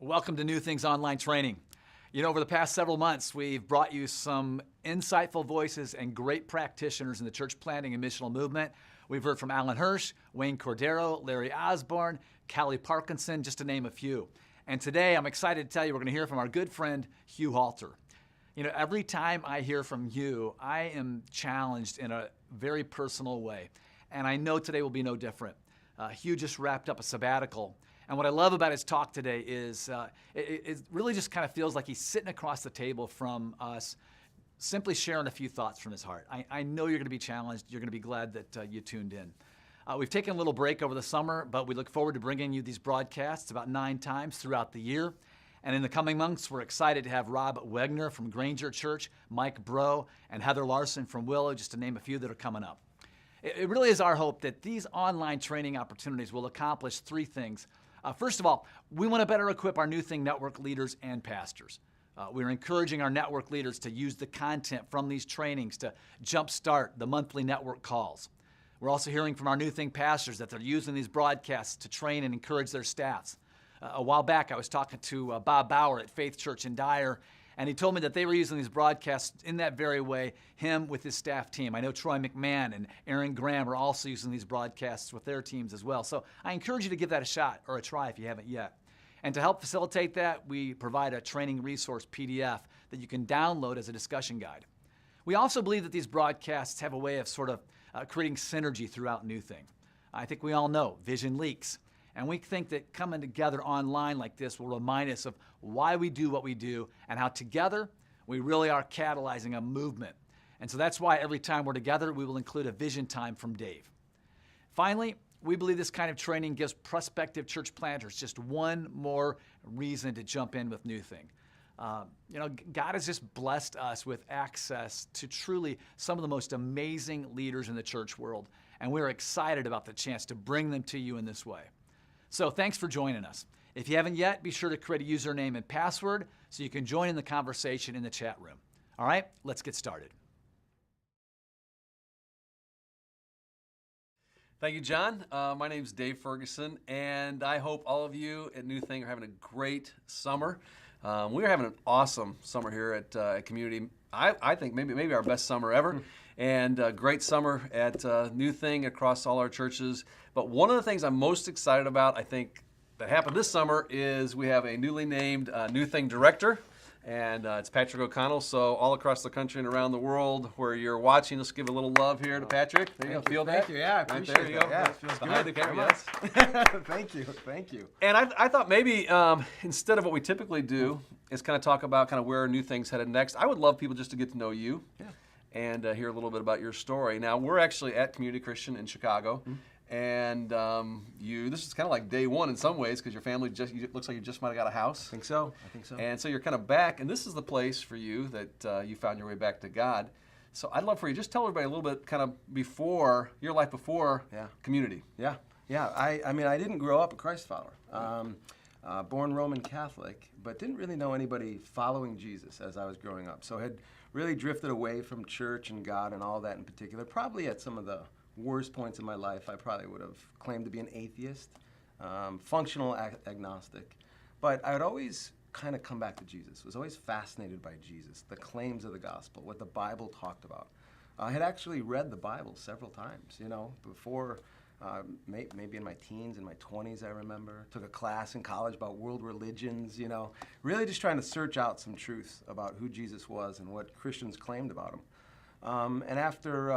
Welcome to NewThing's online training. You know, over the past several months, we've brought you some insightful voices and great practitioners in the church planting and missional movement. We've heard from Alan Hirsch, Wayne Cordero, Larry Osborne, Callie Parkinson, just to name a few. And today, I'm excited to tell you we're going to hear from our good friend, Hugh Halter. You know, every time I hear from Hugh, I am challenged in a very personal way. And I know today will be no different. Hugh just wrapped up a sabbatical. And what I love about his talk today is it really just kind of feels like he's sitting across the table from us, simply sharing a few thoughts from his heart. I know you're going to be challenged. You're going to be glad that you tuned in. We've taken a little break over the summer, but we look forward to bringing you these broadcasts about 9 times throughout the year. And in the coming months, we're excited to have Rob Wegner from Granger Church, Mike Bro, and Heather Larson from Willow, just to name a few that are coming up. It really is our hope that these online training opportunities will accomplish 3 things. First of all, we want to better equip our NewThing network leaders and pastors. We're encouraging our network leaders to use the content from these trainings to jumpstart the monthly network calls. We're also hearing from our NewThing pastors that they're using these broadcasts to train and encourage their staffs. A while back, I was talking to Bob Bauer at Faith Church in Dyer, and he told me that they were using these broadcasts in that very way, him with his staff team. I know Troy McMahon and Aaron Graham are also using these broadcasts with their teams as well. So I encourage you to give that a shot or a try if you haven't yet. And to help facilitate that, we provide a training resource PDF that you can download as a discussion guide. We also believe that these broadcasts have a way of sort of creating synergy throughout NewThing. I think we all know vision leaks. And we think that coming together online like this will remind us of why we do what we do and how together we really are catalyzing a movement. And so that's why every time we're together, we will include a vision time from Dave. Finally, we believe this kind of training gives prospective church planters just one more reason to jump in with NewThing. God has just blessed us with access to truly some of the most amazing leaders in the church world. And we're excited about the chance to bring them to you in this way. So thanks for joining us. If you haven't yet, be sure to create a username and password so you can join in the conversation in the chat room. All right, let's get started. Thank you, John. My name's Dave Ferguson, and I hope all of you at NewThing are having a great summer. We are having an awesome summer here at Community. I think maybe our best summer ever. And a great summer at NewThing across all our churches. But one of the things I'm most excited about, I think, that happened this summer is we have a newly named NewThing director, and it's Patrick O'Connell. So all across the country and around the world where you're watching, let's give a little love here to Patrick. There you go. Feel that? Thank you. Yeah, I appreciate there you that. go. Yeah, it feels Behind good. the camera, yes. Thank you. And I thought maybe instead of what we typically do is kind of talk about kind of where NewThing's headed next. I would love people just to get to know you. Yeah. And hear a little bit about your story. Now, we're actually at Community Christian in Chicago, and this is kind of like day one in some ways because your family looks like you just might have got a house. I think so. And so you're kind of back, and this is the place for you that you found your way back to God. So I'd love for you just tell everybody a little bit kind of before your life before Community. Yeah. I mean, I didn't grow up a Christ follower. Born Roman Catholic, but didn't really know anybody following Jesus as I was growing up. So had really drifted away from church and God and all that in particular. Probably at some of the worst points in my life, I probably would have claimed to be an atheist, functional agnostic. But I would always kind of come back to Jesus. Was always fascinated by Jesus, the claims of the gospel, what the Bible talked about. I had actually read the Bible several times, before. Maybe in my teens, in my 20s, I remember. Took a class in college about world religions, really just trying to search out some truths about who Jesus was and what Christians claimed about him. And after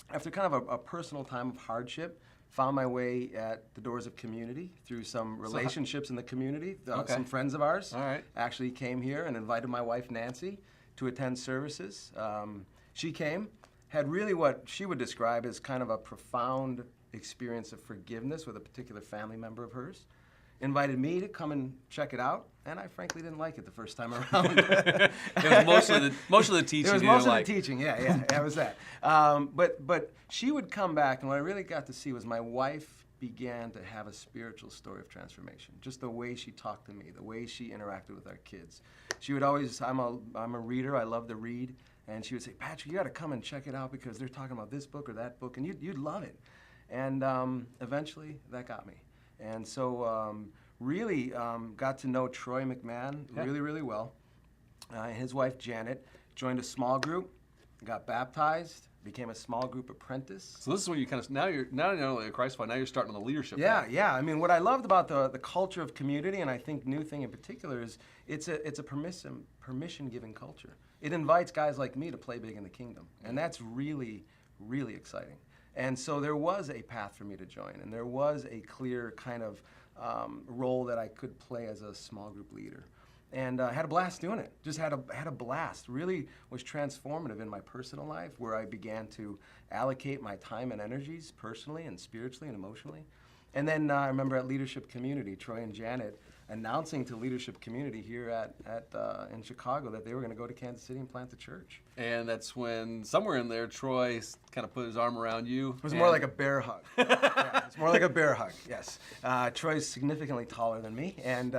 kind of a personal time of hardship, found my way at the doors of Community through some relationships in the community. Some friends of ours actually came here and invited my wife, Nancy, to attend services. She came, had really what she would describe as kind of a profound experience of forgiveness with a particular family member of hers, invited me to come and check it out, and I frankly didn't like it the first time around. It was most of the teaching. It was most of the teaching, yeah, that was that. But she would come back, and what I really got to see was my wife began to have a spiritual story of transformation. Just the way she talked to me, the way she interacted with our kids. She would always, I'm a reader, I love to read, and she would say, Patrick, you got to come and check it out because they're talking about this book or that book, and you'd love it. And eventually, that got me. And so really got to know Troy McMahon really well. His wife Janet joined a small group, got baptized, became a small group apprentice. So this is when you kind of now you're not only a Christ follower, now you're starting on the leadership path. Yeah. I mean, what I loved about the culture of community, and I think NewThing in particular, is it's a permission-giving culture. It invites guys like me to play big in the kingdom, and that's really exciting. And so there was a path for me to join, and there was a clear kind of role that I could play as a small group leader. And I had a blast doing it. Just had a blast. Really was transformative in my personal life, where I began to allocate my time and energies personally and spiritually and emotionally. And then I remember at Leadership Community, Troy and Janet announcing to Leadership Community here in Chicago that they were going to go to Kansas City and plant a church. And that's when somewhere in there, Troy kind of put his arm around you. It was more like a bear hug. Yeah, it's more like a bear hug. Yes, Troy's significantly taller than me, and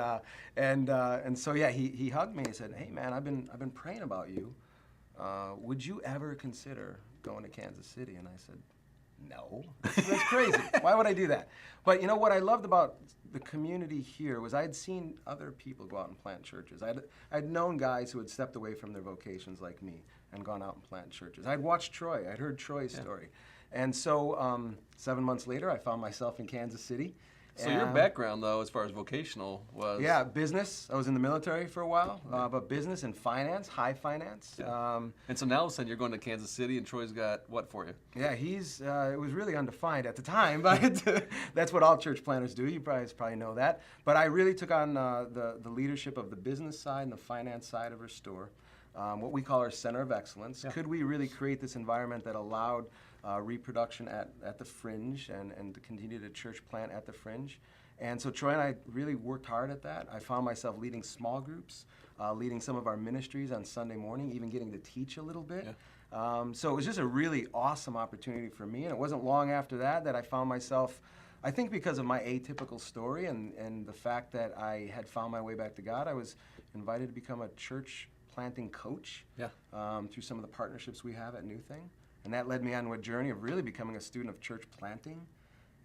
so yeah, he hugged me and said, "Hey man, I've been praying about you. Would you ever consider going to Kansas City?" And I said, "No, that's crazy. Why would I do that?" But you know what I loved about the community here was I'd seen other people go out and plant churches. I'd known guys who had stepped away from their vocations like me and gone out and planted churches. I'd watched Troy. I'd heard Troy's story. And so 7 months later, I found myself in Kansas City. So your background, though, as far as vocational, was... Yeah, business. I was in the military for a while, but business and finance, high finance. Yeah. And so now all of a sudden you're going to Kansas City, and Troy's got what for you? Yeah, it was really undefined at the time, but that's what all church planners do. You probably know that. But I really took on the leadership of the business side and the finance side of Restore, what we call our Center of Excellence. Yeah. Could we really create this environment that allowed reproduction at the fringe and to continue to church plant at the fringe? And so Troy and I really worked hard at that. I found myself leading small groups, leading some of our ministries on Sunday morning, even getting to teach a little bit. Yeah. So it was just a really awesome opportunity for me, and it wasn't long after that I found myself, I think because of my atypical story and the fact that I had found my way back to God, I was invited to become a church planting coach through some of the partnerships we have at NewThing. And that led me on a journey of really becoming a student of church planting.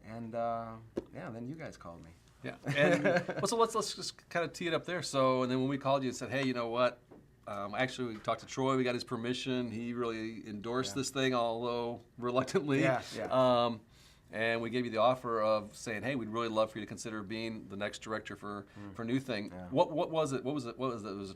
And then you guys called me. Yeah. And well, so let's just kind of tee it up there. So, and then when we called you and said, hey, you know what? Actually, we talked to Troy. We got his permission. He really endorsed this thing, although reluctantly. Yeah. And we gave you the offer of saying, hey, we'd really love for you to consider being the next director for NewThing. Yeah. What was it? What was it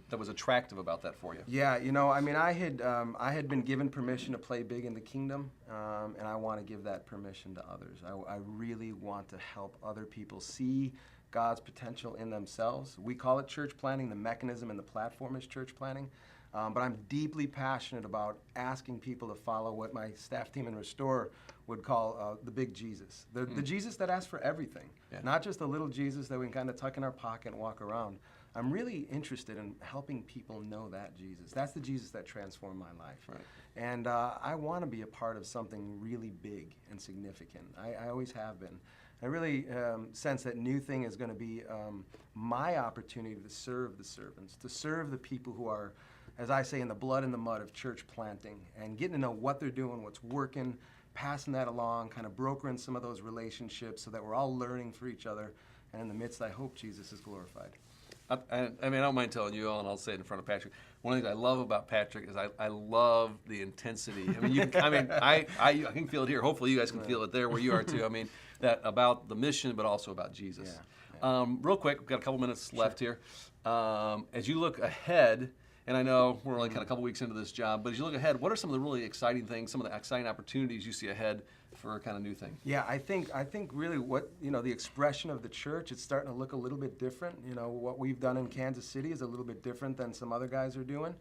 that was attractive about that for you? Yeah, you know, I mean, I had been given permission to play big in the kingdom, and I want to give that permission to others. I really want to help other people see God's potential in themselves. We call it church planting. The mechanism and the platform is church planting. But I'm deeply passionate about asking people to follow what my staff team in Restore would call the big Jesus. The Jesus that asks for everything, not just the little Jesus that we can kind of tuck in our pocket and walk around. I'm really interested in helping people know that Jesus. That's the Jesus that transformed my life. Right. And I want to be a part of something really big and significant. I always have been. I really sense that NewThing is going to be my opportunity to serve the servants, to serve the people who are, as I say, in the blood and the mud of church planting, and getting to know what they're doing, what's working, passing that along, kind of brokering some of those relationships so that we're all learning for each other. And in the midst, I hope Jesus is glorified. I mean, I don't mind telling you all, and I'll say it in front of Patrick. One of the things I love about Patrick is I love the intensity. I mean, I can feel it here. Hopefully, you guys can feel it there where you are too. I mean, that about the mission, but also about Jesus. Yeah. Real quick, we've got a couple minutes left here. As you look ahead, and I know we're only kind of a couple weeks into this job, but as you look ahead, what are some of the really exciting things, some of the exciting opportunities you see ahead for kind of NewThing? Yeah, I think really what, the expression of the church, it's starting to look a little bit different. What we've done in Kansas City is a little bit different than some other guys are doing.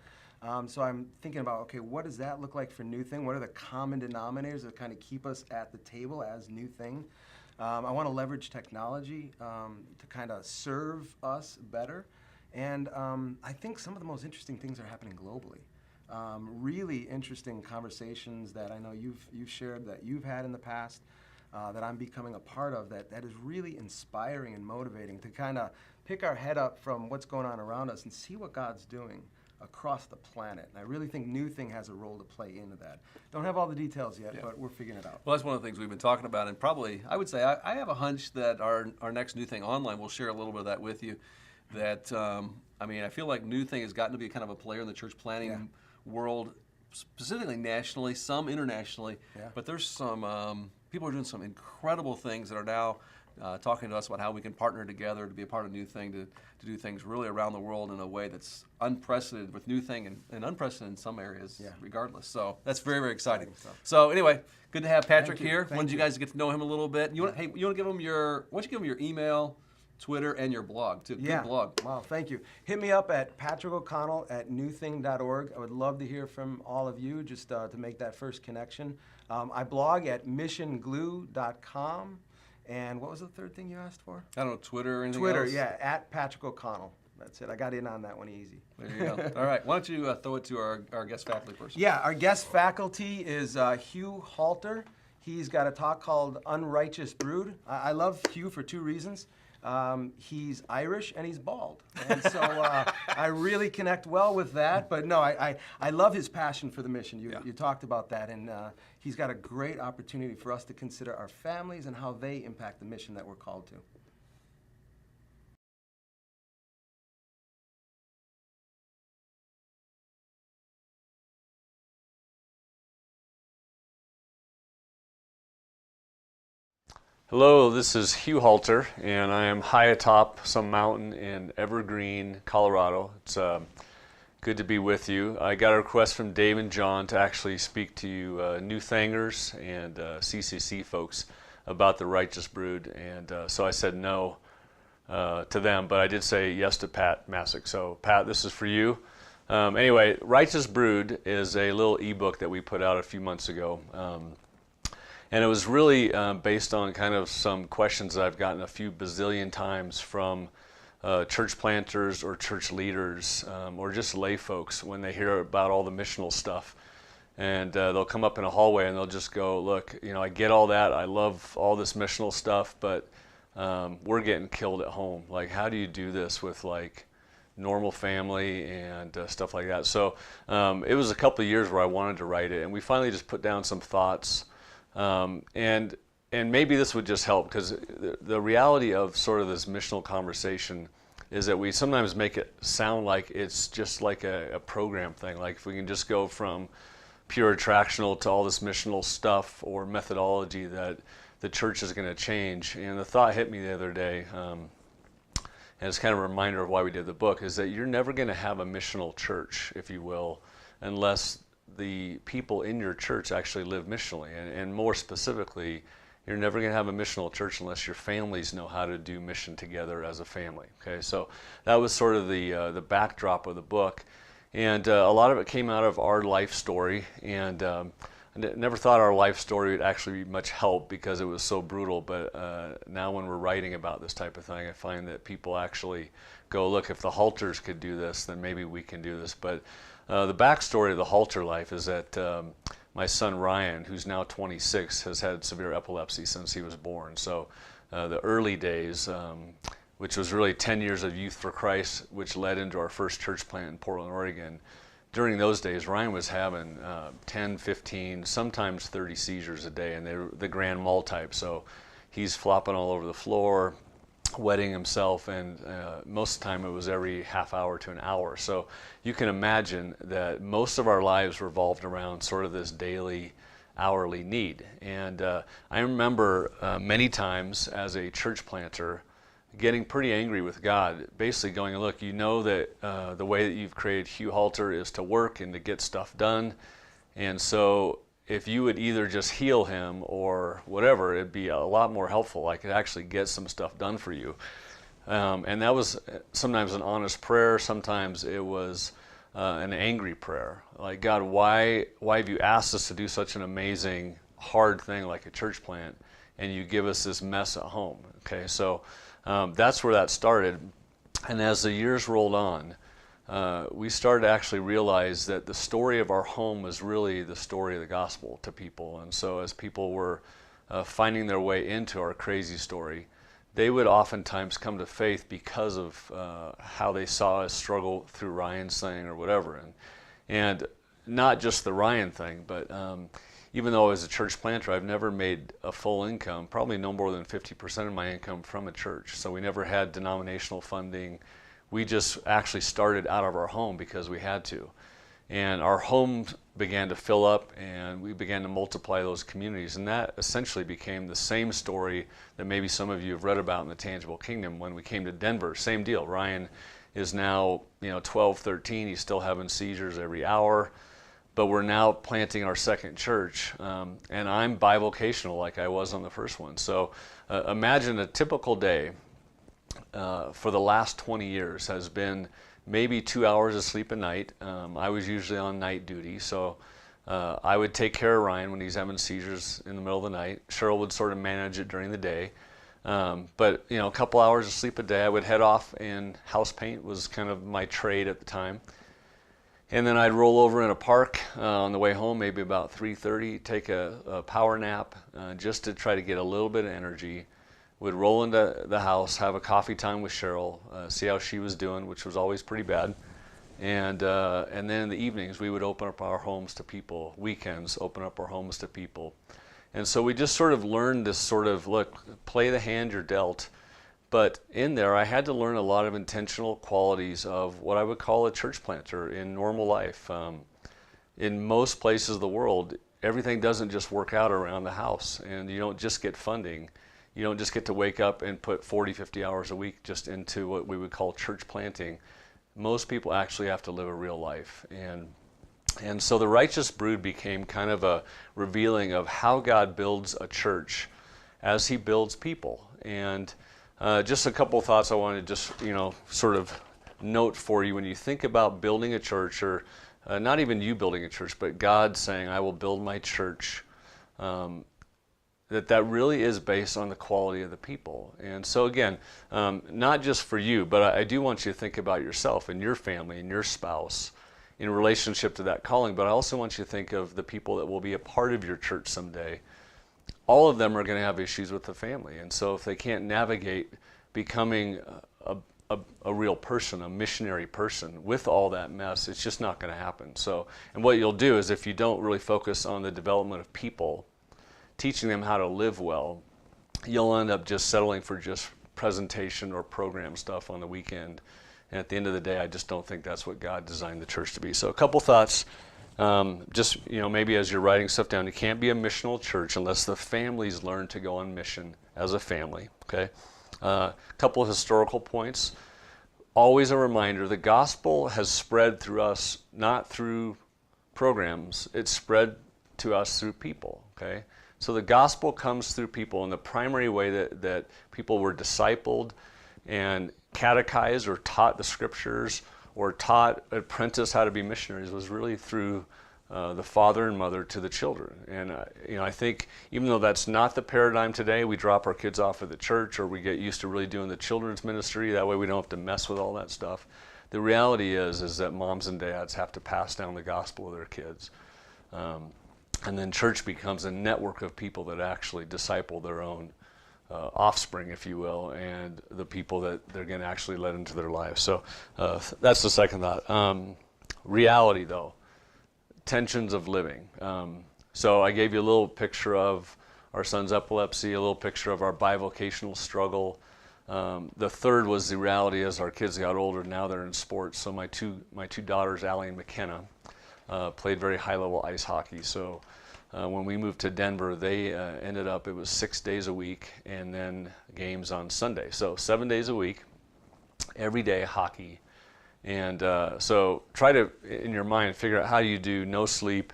So I'm thinking about, okay, what does that look like for NewThing? What are the common denominators that kind of keep us at the table as NewThing? I want to leverage technology to kind of serve us better. And I think some of the most interesting things are happening globally. Really interesting conversations that I know you've shared, that you've had in the past, that I'm becoming a part of, that is really inspiring and motivating to kind of pick our head up from what's going on around us and see what God's doing across the planet. And I really think NewThing has a role to play into that. Don't have all the details yet, but we're figuring it out. Well, that's one of the things we've been talking about, and probably, I would say, I have a hunch that our next NewThing Online will share a little bit of that with you. That, I mean, I feel like NewThing has gotten to be kind of a player in the church planting world, specifically nationally, some internationally, but there's some, people are doing some incredible things that are now talking to us about how we can partner together to be a part of NewThing, to do things really around the world in a way that's unprecedented with NewThing and unprecedented in some areas regardless. So that's very, very exciting. So anyway, good to have Patrick here. Wanted you guys to get to know him a little bit. You want, hey, you want to give him your, why don't you give him your email, Twitter, and your blog too. Good blog. Wow, thank you. Hit me up at patrickoconnell@newthing.org. I would love to hear from all of you just to make that first connection. I blog at missionglue.com. And what was the third thing you asked for? I don't know, Twitter or anything Twitter, else? yeah, at Patrick O'Connell. That's it. I got in on that one easy. There you go. All right. Why don't you throw it to our guest faculty person? Yeah, our guest faculty is Hugh Halter. He's got a talk called Unrighteous Brood. I love Hugh for two reasons. He's Irish and he's bald. And so I really connect well with that. But no, I love his passion for the mission. You talked about that. And he's got a great opportunity for us to consider our families and how they impact the mission that we're called to. Hello, this is Hugh Halter, and I am high atop some mountain in Evergreen, Colorado. It's good to be with you. I got a request from Dave and John to actually speak to you NewThangers and CCC folks about the Righteous Brood, and so I said no to them, but I did say yes to Pat Masick. So Pat, this is for you. Anyway, Righteous Brood is a little ebook that we put out a few months ago. And it was really based on kind of some questions that I've gotten a few bazillion times from church planters or church leaders or just lay folks when they hear about all the missional stuff. And they'll come up in a hallway and they'll just go, look, you know, I get all that. I love all this missional stuff, but we're getting killed at home. Like, how do you do this with like normal family and stuff like that? So it was a couple of years where I wanted to write it, and we finally just put down some thoughts. And maybe this would just help, because the reality of sort of this missional conversation is that we sometimes make it sound like it's just like a program thing. Like if we can just go from pure attractional to all this missional stuff or methodology, that the church is going to change. And the thought hit me the other day, and it's kind of a reminder of why we did the book, is that you're never going to have a missional church, if you will, unless the people in your church actually live missionally. And more specifically, you're never going to have a missional church unless your families know how to do mission together as a family. Okay, so that was sort of the backdrop of the book, and a lot of it came out of our life story. And I never thought our life story would actually be much help because it was so brutal. But now when we're writing about this type of thing, I find that people actually go, look, if the Halters could do this, then maybe we can do this. But the backstory of the Halter life is that my son Ryan, who's now 26, has had severe epilepsy since he was born. So the early days, which was really 10 years of Youth for Christ, which led into our first church plant in Portland, Oregon. During those days, Ryan was having 10, 15, sometimes 30 seizures a day, and they were the grand mal type. So he's flopping all over the floor, wetting himself, and most of the time it was every half hour to an hour. So you can imagine that most of our lives revolved around sort of this daily, hourly need. And I remember many times as a church planter getting pretty angry with God, basically going, look, you know that the way that you've created Hugh Halter is to work and to get stuff done, and so if you would either just heal him or whatever, it'd be a lot more helpful. I could actually get some stuff done for you. And that was sometimes an honest prayer. Sometimes it was an angry prayer. Like, God, why have you asked us to do such an amazing, hard thing like a church plant, and you give us this mess at home? Okay, so that's where that started. And as the years rolled on, we started to actually realize that the story of our home was really the story of the gospel to people. And so as people were finding their way into our crazy story, they would oftentimes come to faith because of how they saw us struggle through Ryan's thing or whatever. And not just the Ryan thing, but even though I was a church planter, I've never made a full income, probably no more than 50% of my income from a church. So we never had denominational funding. We just actually started out of our home because we had to. And our home began to fill up, and we began to multiply those communities. And that essentially became the same story that maybe some of you have read about in the Tangible Kingdom when we came to Denver. Same deal. Ryan is now 12, 13. He's still having seizures every hour. But we're now planting our second church, and I'm bivocational like I was on the first one. So imagine a typical day for the last 20 years has been maybe 2 hours of sleep a night. I was usually on night duty, so I would take care of Ryan when he's having seizures in the middle of the night. Cheryl would sort of manage it during the day. But a couple hours of sleep a day, I would head off, and house paint was kind of my trade at the time. And then I'd roll over in a park on the way home, maybe about 3:30, take a power nap just to try to get a little bit of energy. Would roll into the house, have a coffee time with Cheryl, see how she was doing, which was always pretty bad. And then in the evenings, we would open up our homes to people. Weekends, open up our homes to people. And so we just sort of learned this sort of, look, play the hand you're dealt. But in there, I had to learn a lot of intentional qualities of what I would call a church planter in normal life. In most places of the world, everything doesn't just work out around the house, and you don't just get funding. You don't just get to wake up and put 40, 50 hours a week just into what we would call church planting. Most people actually have to live a real life. And so the Righteous Brood became kind of a revealing of how God builds a church as he builds people. And just a couple of thoughts I wanted to just, sort of note for you when you think about building a church, or not even you building a church, but God saying, I will build my church, that really is based on the quality of the people. And so again, not just for you, but I do want you to think about yourself and your family and your spouse in relationship to that calling, but I also want you to think of the people that will be a part of your church someday. All of them are going to have issues with the family. And so if they can't navigate becoming a real person, a missionary person with all that mess, it's just not going to happen. So, and what you'll do is if you don't really focus on the development of people, teaching them how to live well, you'll end up just settling for just presentation or program stuff on the weekend. And at the end of the day, I just don't think that's what God designed the church to be. So a couple thoughts. Just, maybe as you're writing stuff down, you can't be a missional church unless the families learn to go on mission as a family, okay? A couple of historical points. Always a reminder, the gospel has spread through us, not through programs. It's spread to us through people, okay? So the gospel comes through people, and the primary way that people were discipled and catechized or taught the scriptures or taught apprentice how to be missionaries was really through the father and mother to the children. And I think even though that's not the paradigm today, we drop our kids off at the church or we get used to really doing the children's ministry. That way we don't have to mess with all that stuff. The reality is that moms and dads have to pass down the gospel to their kids. And then church becomes a network of people that actually disciple their own offspring, if you will, and the people that they're going to actually let into their lives. So that's the second thought. Reality, though, tensions of living. So I gave you a little picture of our son's epilepsy, a little picture of our bivocational struggle. The third was the reality as our kids got older. Now they're in sports. So my two daughters, Allie and McKenna, played very high-level ice hockey. So when we moved to Denver, they ended up, it was 6 days a week and then games on Sunday. So 7 days a week, every day hockey. And so try to, in your mind, figure out how you do no sleep,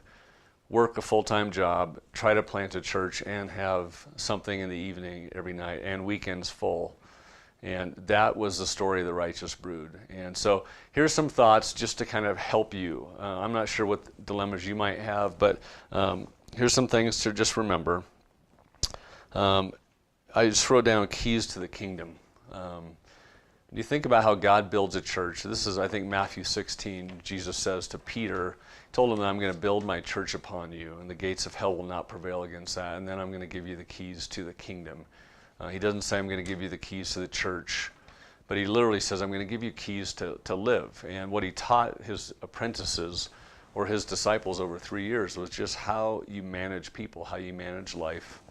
work a full-time job, try to plant a church, and have something in the evening every night, and weekends full. And that was the story of the Righteous Brood. And so here's some thoughts just to kind of help you. I'm not sure what dilemmas you might have, but here's some things to just remember. I just wrote down keys to the kingdom. When you think about how God builds a church, this is, I think, Matthew 16, Jesus says to Peter, he told him that I'm going to build my church upon you, and the gates of hell will not prevail against that, and then I'm going to give you the keys to the kingdom. He doesn't say, I'm going to give you the keys to the church, but he literally says, I'm going to give you keys to live. And what he taught his apprentices or his disciples over 3 years was just how you manage people, how you manage life.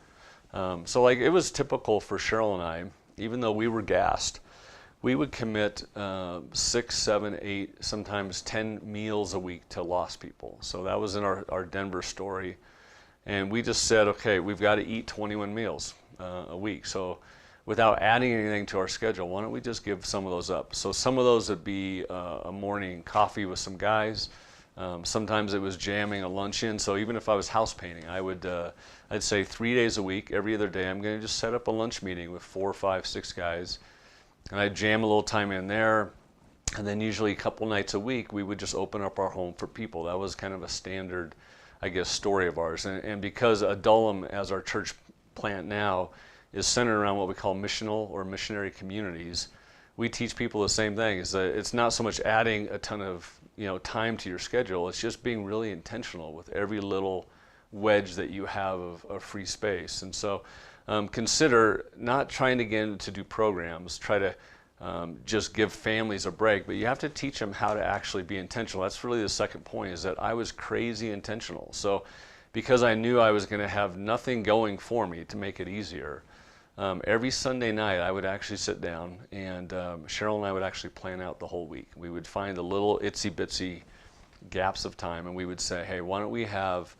So like it was typical for Cheryl and I, even though we were gassed, we would commit 6, 7, 8, sometimes 10 meals a week to lost people. So that was in our Denver story. And we just said, okay, we've got to eat 21 meals a week. So without adding anything to our schedule, why don't we just give some of those up? So some of those would be a morning coffee with some guys. Sometimes it was jamming a luncheon. So even if I was house painting, I'd say 3 days a week, every other day, I'm going to just set up a lunch meeting with 4, 5, 6 guys. And I'd jam a little time in there. And then usually a couple nights a week, we would just open up our home for people. That was kind of a standard, I guess, story of ours. And because Adullam, as our church plant now, is centered around what we call missional or missionary communities, we teach people the same thing, is that it's not so much adding a ton of time to your schedule, it's just being really intentional with every little wedge that you have of free space. And so consider not trying to get into do programs, try to just give families a break, but you have to teach them how to actually be intentional. That's really the second point, is that I was crazy intentional. So because I knew I was going to have nothing going for me to make it easier, every Sunday night I would actually sit down and Cheryl and I would actually plan out the whole week. We would find the little itsy bitsy gaps of time and we would say, hey, why don't we have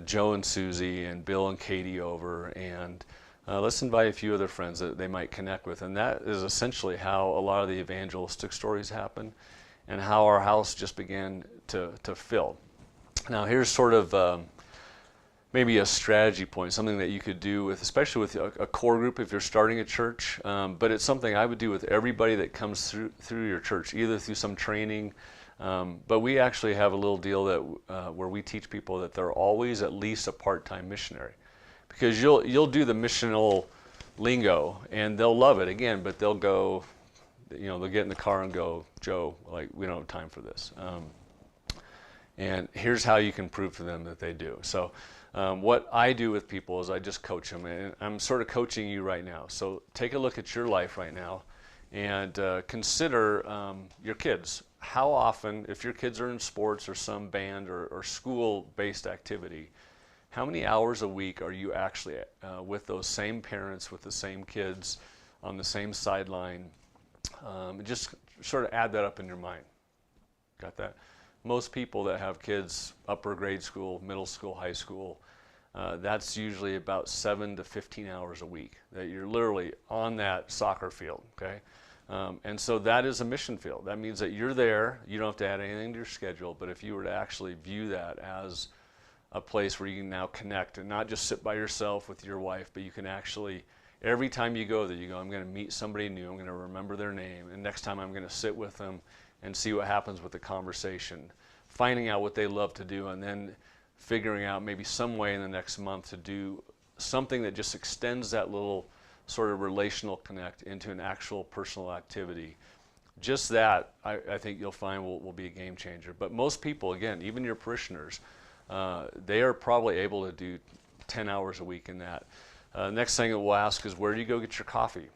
Joe and Susie and Bill and Katie over, and let's invite a few other friends that they might connect with. And that is essentially how a lot of the evangelistic stories happen and how our house just began to fill. Now here's sort of maybe a strategy point, something that you could do with, especially with a core group if you're starting a church, but it's something I would do with everybody that comes through your church, either through some training, but we actually have a little deal that where we teach people that they're always at least a part-time missionary, because you'll do the missional lingo and they'll love it again, but they'll go, they'll get in the car and go, Joe, like, we don't have time for this. And here's how you can prove to them that they do. So what I do with people is I just coach them, and I'm sort of coaching you right now. So take a look at your life right now and consider your kids. How often, if your kids are in sports or some band or school-based activity, how many hours a week are you actually with those same parents, with the same kids, on the same sideline? Just sort of add that up in your mind. Got that? Most people that have kids, upper grade school, middle school, high school, that's usually about 7 to 15 hours a week that you're literally on that soccer field, okay? And so that is a mission field. That means that you're there, you don't have to add anything to your schedule, but if you were to actually view that as a place where you can now connect and not just sit by yourself with your wife, but you can actually, every time you go there, you go, I'm going to meet somebody new, I'm going to remember their name, and next time I'm going to sit with them and see what happens with the conversation, finding out what they love to do, and then figuring out maybe some way in the next month to do something that just extends that little sort of relational connect into an actual personal activity. Just that, I think you'll find will be a game changer. But most people, again, even your parishioners, they are probably able to do 10 hours a week in that. Next thing that we'll ask is, where do you go get your coffee?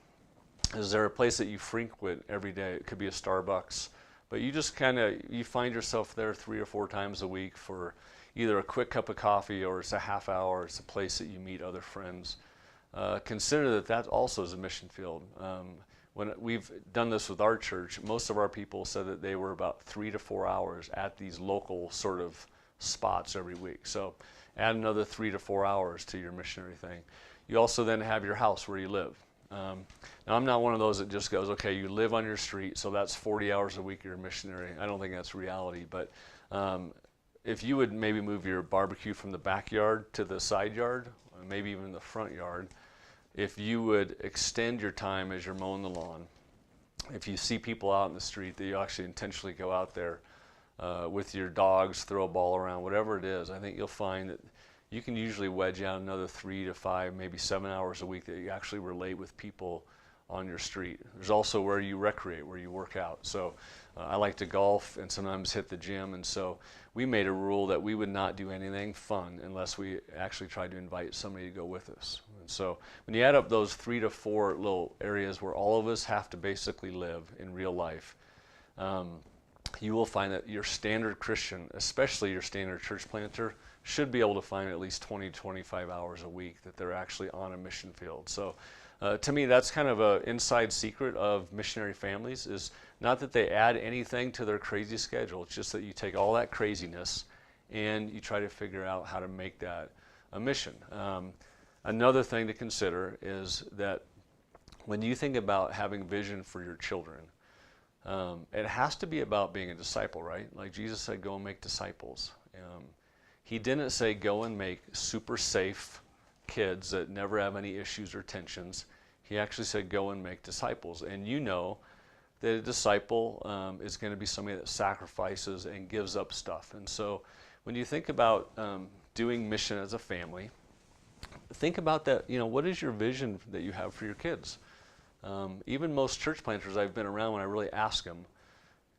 Is there a place that you frequent every day? It could be a Starbucks, but you just you find yourself there 3 or 4 times a week for either a quick cup of coffee or it's a half hour, it's a place that you meet other friends. Consider that also is a mission field. When we've done this with our church, most of our people said that they were about 3 to 4 hours at these local sort of spots every week. So add another 3 to 4 hours to your missionary thing. You also then have your house where you live. Now I'm not one of those that just goes, okay, you live on your street, so that's 40 hours a week you're a missionary. I don't think that's reality, but if you would maybe move your barbecue from the backyard to the side yard, or maybe even the front yard, if you would extend your time as you're mowing the lawn, if you see people out in the street, that you actually intentionally go out there with your dogs, throw a ball around, whatever it is, I think you'll find that you can usually wedge out another 3 to 5, maybe 7 hours a week that you actually relate with people on your street. There's also where you recreate, where you work out. So I like to golf and sometimes hit the gym, and so we made a rule that we would not do anything fun unless we actually tried to invite somebody to go with us. And so when you add up those 3 to 4 little areas where all of us have to basically live in real life, you will find that your standard Christian, especially your standard church planter, should be able to find at least 20 to 25 hours a week that they're actually on a mission field. So to me, that's kind of an inside secret of missionary families, is not that they add anything to their crazy schedule. It's just that you take all that craziness and you try to figure out how to make that a mission. Another thing to consider is that when you think about having vision for your children, it has to be about being a disciple, right? Like Jesus said, go and make disciples. He didn't say go and make super safe kids that never have any issues or tensions. He actually said go and make disciples. And you know that a disciple is going to be somebody that sacrifices and gives up stuff. And so when you think about doing mission as a family, think about that. You know, what is your vision that you have for your kids? Even most church planters I've been around, when I really ask them,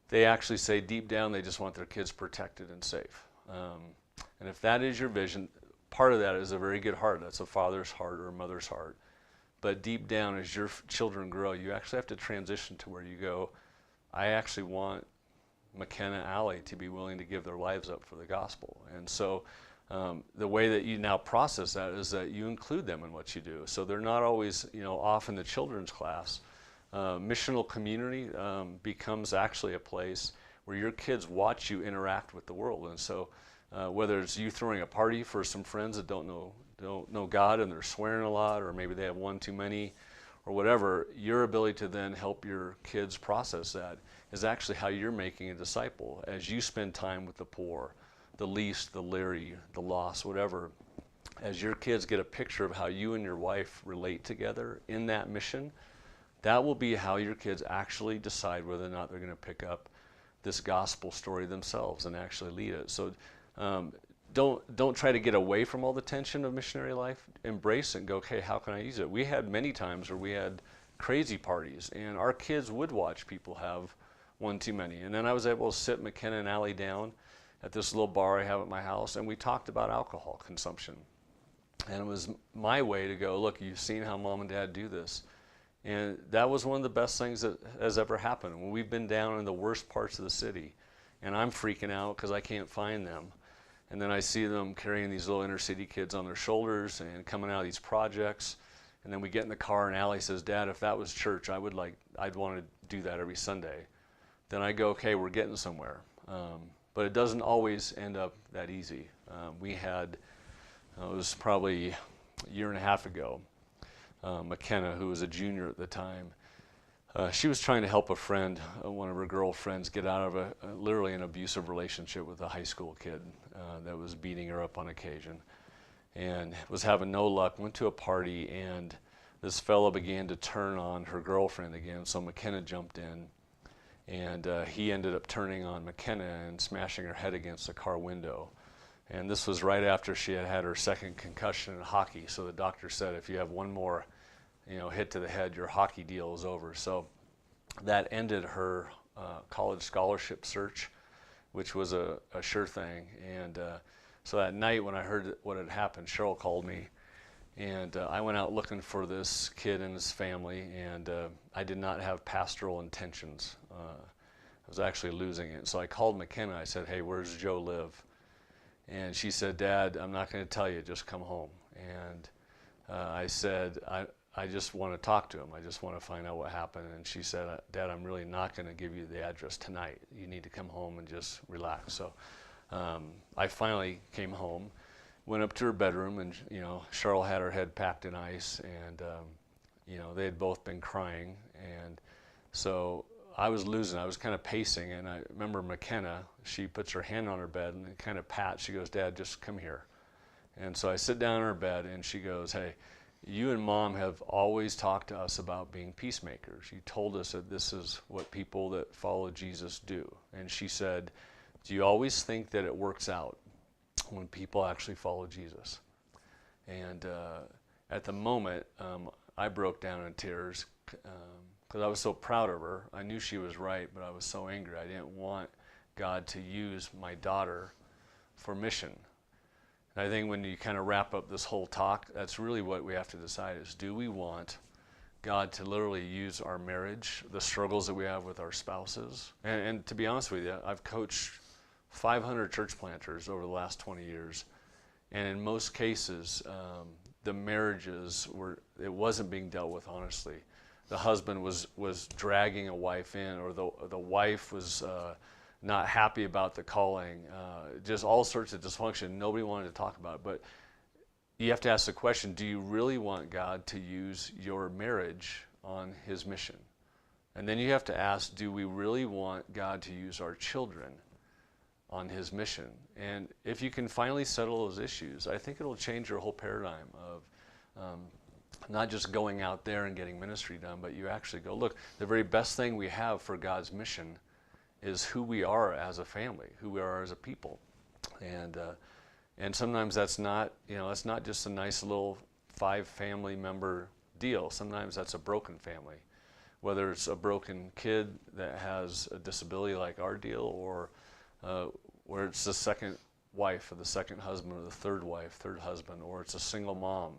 they actually say deep down they just want their kids protected and safe. And if that is your vision, part of that is a very good heart. That's a father's heart or a mother's heart. But deep down, as your children grow, you actually have to transition to where you go, I actually want McKenna and Allie to be willing to give their lives up for the gospel. And so the way that you now process that is that you include them in what you do. So they're not always, off in the children's class. Missional community becomes actually a place where your kids watch you interact with the world. And so whether it's you throwing a party for some friends that don't know God and they're swearing a lot, or maybe they have one too many, or whatever, your ability to then help your kids process that is actually how you're making a disciple. As you spend time with the poor, the least, the leery, the lost, whatever, as your kids get a picture of how you and your wife relate together in that mission, that will be how your kids actually decide whether or not they're going to pick up this gospel story themselves and actually lead it. So don't try to get away from all the tension of missionary life. Embrace it and go, okay, how can I use it? We had many times where we had crazy parties, and our kids would watch people have one too many. And then I was able to sit McKenna and Allie down at this little bar I have at my house, and we talked about alcohol consumption. And it was my way to go, look, you've seen how mom and dad do this. And that was one of the best things that has ever happened. When we've been down in the worst parts of the city, and I'm freaking out because I can't find them. And then I see them carrying these little inner city kids on their shoulders and coming out of these projects. And then we get in the car and Allie says, Dad, if that was church, I'd want to do that every Sunday. Then I go, okay, we're getting somewhere. But it doesn't always end up that easy. We had, it was probably a year and a half ago, McKenna, who was a junior at the time, she was trying to help a friend, one of her girlfriends, get out of literally an abusive relationship with a high school kid that was beating her up on occasion, and was having no luck. Went to a party, and this fellow began to turn on her girlfriend again, so McKenna jumped in, and he ended up turning on McKenna and smashing her head against a car window. And this was right after she had had her second concussion in hockey, so the doctor said, if you have one more hit to the head, your hockey deal is over. So that ended her college scholarship search, which was a sure thing. And so that night when I heard what had happened, Cheryl called me, and I went out looking for this kid and his family, and I did not have pastoral intentions. I was actually losing it. So I called McKenna. I said, hey, where's Joe live? And she said, Dad, I'm not going to tell you, just come home. And I said, I just want to talk to him. I just want to find out what happened. And she said, Dad, I'm really not going to give you the address tonight. You need to come home and just relax. So I finally came home, went up to her bedroom, and Cheryl had her head packed in ice, and they had both been crying. And so I was losing. I was kind of pacing, and I remember McKenna, she puts her hand on her bed and kind of pats. She goes, Dad, just come here. And so I sit down in her bed, and she goes, hey, you and Mom have always talked to us about being peacemakers. You told us that this is what people that follow Jesus do. And she said, do you always think that it works out when people actually follow Jesus? And at the moment, I broke down in tears because I was so proud of her. I knew she was right, but I was so angry. I didn't want God to use my daughter for mission. And I think when you kind of wrap up this whole talk, that's really what we have to decide is, do we want God to literally use our marriage, the struggles that we have with our spouses? And to be honest with you, I've coached 500 church planters over the last 20 years. And in most cases, the marriages it wasn't being dealt with honestly. The husband was dragging a wife in, or the wife was not happy about the calling, just all sorts of dysfunction. Nobody wanted to talk about it. But you have to ask the question, do you really want God to use your marriage on his mission? And then you have to ask, do we really want God to use our children on his mission? And if you can finally settle those issues, I think it'll change your whole paradigm of not just going out there and getting ministry done, but you actually go, look, the very best thing we have for God's mission is who we are as a family, who we are as a people. And sometimes that's not just a nice little 5 family member deal. Sometimes that's a broken family, whether it's a broken kid that has a disability like our deal, or where it's the second wife or the second husband or the third wife, third husband, or it's a single mom.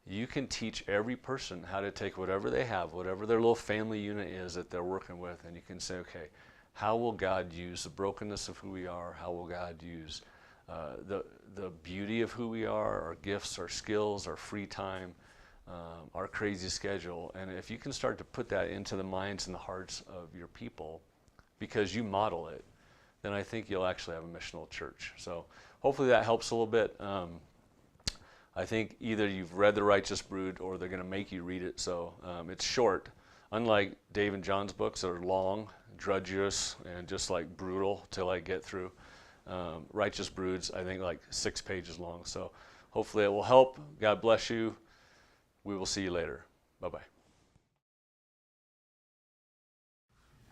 You can teach every person how to take whatever they have, whatever their little family unit is that they're working with, and you can say, okay, how will God use the brokenness of who we are? How will God use the beauty of who we are, our gifts, our skills, our free time, our crazy schedule? And if you can start to put that into the minds and the hearts of your people because you model it, then I think you'll actually have a missional church. So hopefully that helps a little bit. I think either you've read The Righteous Brood or they're going to make you read it. So it's short. Unlike Dave and John's books that are long, drudgerous, and just like brutal to get through. Righteous Brood's, I think, 6 pages long. So hopefully it will help. God bless you. We will see you later. Bye-bye.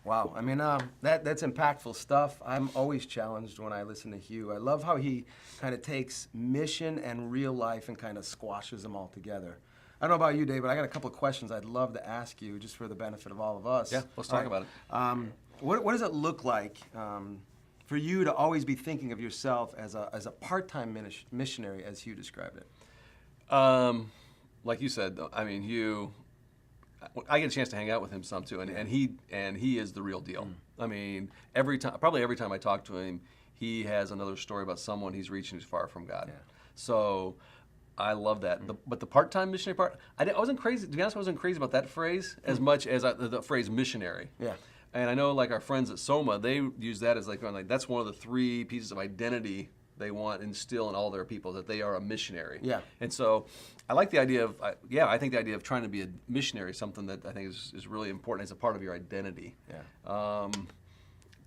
Wow, I mean, that's impactful stuff. I'm always challenged when I listen to Hugh. I love how he kind of takes mission and real life and kind of squashes them all together. I don't know about you, Dave, but I got a couple of questions I'd love to ask you just for the benefit of all of us. Yeah, let's talk about it. What does it look like for you to always be thinking of yourself as a part-time missionary, as Hugh described it? Like you said, I mean, Hugh, I get a chance to hang out with him some too, and he is the real deal. I mean, probably every time I talk to him, he has another story about someone he's reaching who's far from God. Yeah. So I love that. But the part-time missionary part, I wasn't crazy. To be honest, I wasn't crazy about that phrase as much as the phrase missionary. Yeah. And I know, our friends at Soma, they use that as that's one of the 3 pieces of identity they want to instill in all their people, that they are a missionary. Yeah. And so I like the idea of, I think the idea of trying to be a missionary is something that I think is really important as a part of your identity. Yeah.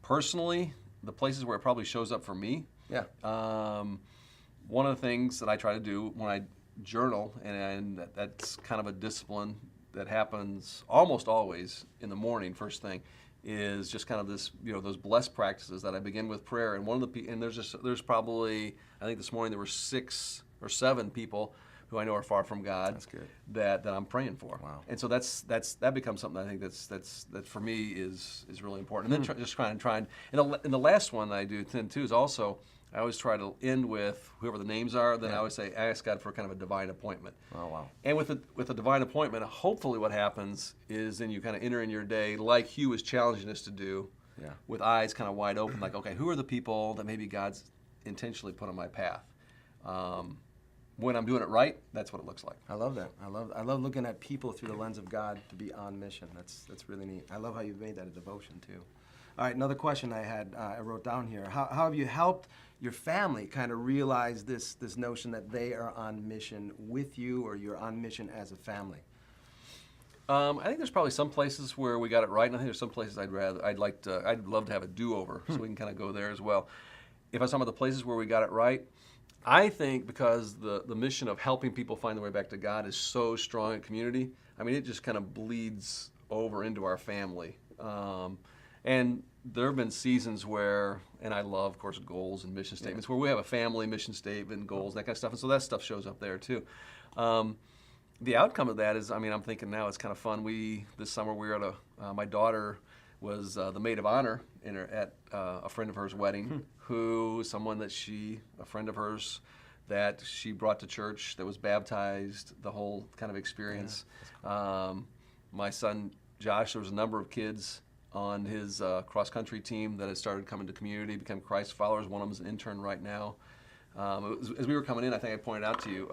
Personally, the places where it probably shows up for me, one of the things that I try to do when I journal, and that's kind of a discipline that happens almost always in the morning, first thing, is just kind of this, those blessed practices that I begin with prayer. And there's probably, I think this morning there were 6 or 7 people who I know are far from God. That's good. That I'm praying for. Wow. And so that becomes something I think that for me is really important. And then just trying. And the last one that I do too is also, I always try to end with whoever the names are. Then I always say, ask God for kind of a divine appointment. Oh, wow. And with a divine appointment, hopefully what happens is then you kind of enter in your day like Hugh is challenging us to do, with eyes kind of wide open, okay, who are the people that maybe God's intentionally put on my path? When I'm doing it right, that's what it looks like. I love that. I love looking at people through the lens of God to be on mission. That's really neat. I love how you've made that a devotion too. All right, another question I had, I wrote down here. How have you helped your family kind of realize this notion that they are on mission with you, or you're on mission as a family? I think there's probably some places where we got it right, and I think there's some places I'd love to have a do-over, so we can kind of go there as well. If I some of the places where we got it right, I think because the mission of helping people find their way back to God is so strong in community, I mean, it just kind of bleeds over into our family. And there have been seasons where, and I love, of course, goals and mission statements, where we have a family mission statement, goals, that kind of stuff, and so that stuff shows up there too. The outcome of that is, I mean, I'm thinking now it's kind of fun. This summer we were at my daughter was the maid of honor at a friend of hers' wedding, who someone that a friend of hers that she brought to church, that was baptized, the whole kind of experience. My son Josh, there was a number of kids on his cross-country team that had started coming to community, become Christ followers. One of them is an intern right now. As we were coming in, I think I pointed out to you,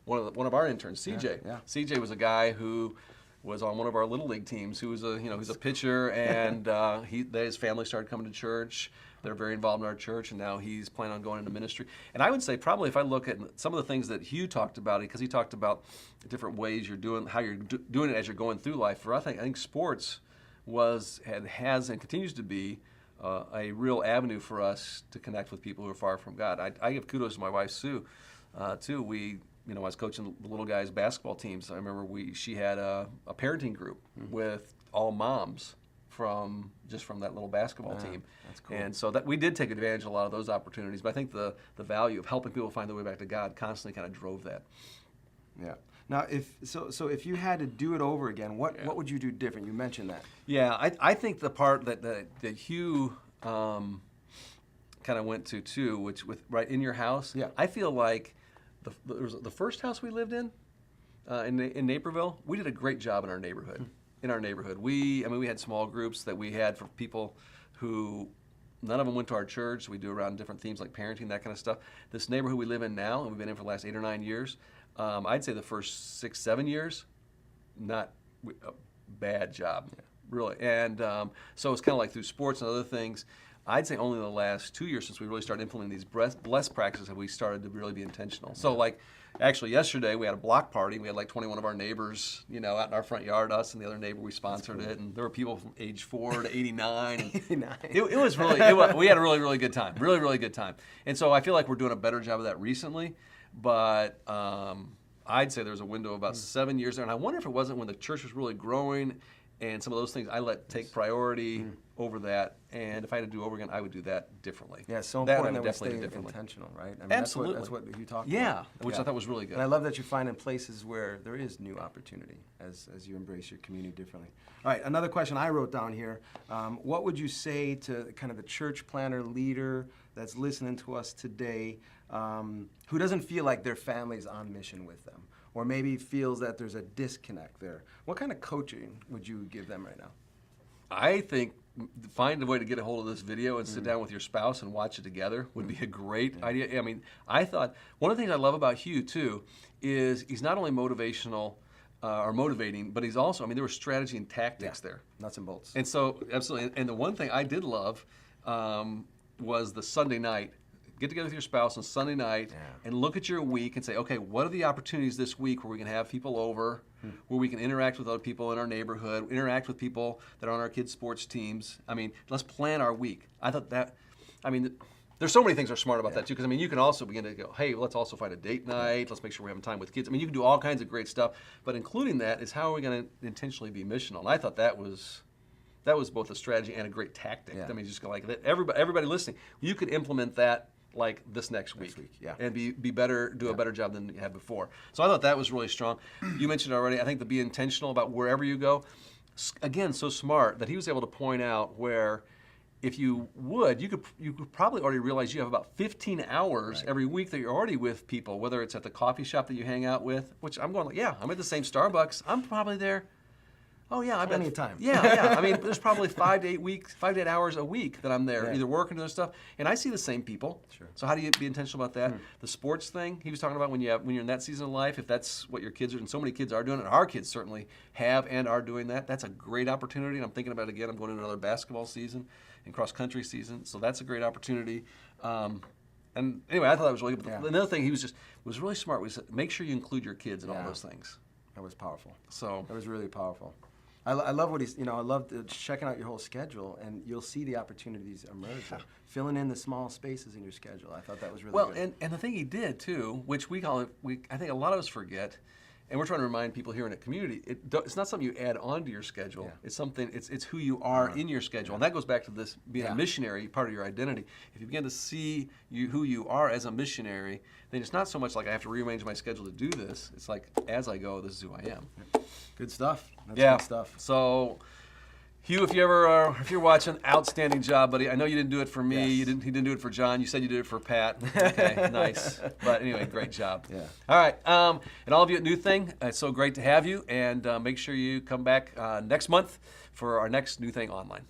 one of our interns, CJ. CJ was a guy who was on one of our little league teams, who was he's a pitcher, and his family started coming to church. They're very involved in our church, and now he's planning on going into ministry. And I would say probably if I look at some of the things that Hugh talked about, because he talked about different ways you're doing, how you're doing it as you're going through life. For I think sports has and continues to be a real avenue for us to connect with people who are far from God. I give kudos to my wife Sue, too. I was coaching the little guys' basketball teams. I remember she had a parenting group with all moms from that little basketball team. That's cool. And so that we did take advantage of a lot of those opportunities. But I think the value of helping people find their way back to God constantly kind of drove that. Yeah. Now, if you had to do it over again, what would you do different? You mentioned that. Yeah, I think the part that Hugh kind of went to too, which with right in your house. Yeah. I feel like the first house we lived in Naperville, we did a great job in our neighborhood. We had small groups that we had for people who none of them went to our church. So we do around different themes like parenting, that kind of stuff. This neighborhood we live in now, and we've been in for the last 8 or 9 years. I'd say the first 6, 7 years, not a bad job, really. And so it's kind of like through sports and other things. I'd say only in the last 2 years since we really started implementing these blessed practices have we started to really be intentional. So like actually yesterday we had a block party. We had like 21 of our neighbors, out in our front yard, us and the other neighbor, we sponsored it. And there were people from age 4 to 89. 89. It was we had a really, really good time. Really, really good time. And so I feel like we're doing a better job of that recently. But I'd say there was a window of about 7 years there. And I wonder if it wasn't when the church was really growing and some of those things I let take priority over that. And if I had to do over again, I would do that differently. Yeah, it's so That I important would that we definitely stay do differently. intentional, right? I mean, Absolutely. That's what you talked Yeah, about. which I thought was really good. And I love that you find in places where there is new opportunity as you embrace your community differently. All right, another question I wrote down here. What would you say to kind of the church planner leader that's listening to us today who doesn't feel like their family's on mission with them, or maybe feels that there's a disconnect there? What kind of coaching would you give them right now? I think find a way to get a hold of this video and sit down with your spouse and watch it together would be a great idea. I mean, I thought one of the things I love about Hugh too is he's not only motivational or motivating, but he's also, there was strategy and tactics there. Nuts and bolts. And so, absolutely. And the one thing I did love was the Sunday night. Get together with your spouse on Sunday night and look at your week and say, okay, what are the opportunities this week where we can have people over, where we can interact with other people in our neighborhood, interact with people that are on our kids' sports teams. Let's plan our week. I thought that, there's so many things that are smart about that too, because you can also begin to go, hey, let's also find a date night. Let's make sure we're having time with kids. You can do all kinds of great stuff, but including that is how are we going to intentionally be missional? And I thought that was both a strategy and a great tactic. Yeah. Just go like that. Everybody listening, you could implement that like this next week, and be better, do a better job than you had before. So I thought that was really strong. You mentioned already, I think to be intentional about wherever you go. Again, so smart that he was able to point out where if you would, you could probably already realize you have about 15 hours every week that you're already with people, whether it's at the coffee shop that you hang out with, which I'm going like, I'm at the same Starbucks. I'm probably there. Oh yeah, I bet. Plenty of time. Yeah. There's probably 5 to 8 hours a week that I'm there, either working or doing stuff, and I see the same people. Sure. So how do you be intentional about that? The sports thing he was talking about when you're in that season of life, if that's what your kids are, and so many kids are doing, and our kids certainly have and are doing that. That's a great opportunity. And I'm thinking about it again. I'm going into another basketball season and cross country season, so that's a great opportunity. And anyway, I thought that was really good. But another thing he was really smart. Was make sure you include your kids in all those things. That was powerful. So that was really powerful. I love what he's, I love checking out your whole schedule, and you'll see the opportunities emerge. Filling in the small spaces in your schedule. I thought that was really good. Well, and the thing he did too, which I think a lot of us forget, and we're trying to remind people here in a community, it's not something you add onto your schedule. Yeah. It's something, it's who you are in your schedule. And that goes back to this being a missionary, part of your identity. If you begin to see who you are as a missionary, then it's not so much like I have to rearrange my schedule to do this. It's like, as I go, this is who I am. Good stuff. That's good stuff. So, Hugh, if you're watching, outstanding job, buddy. I know you didn't do it for me. Yes. He didn't do it for John. You said you did it for Pat. Okay, nice. But anyway, great job. Yeah. All right, and all of you at NewThing, it's so great to have you. And make sure you come back next month for our next NewThing Online.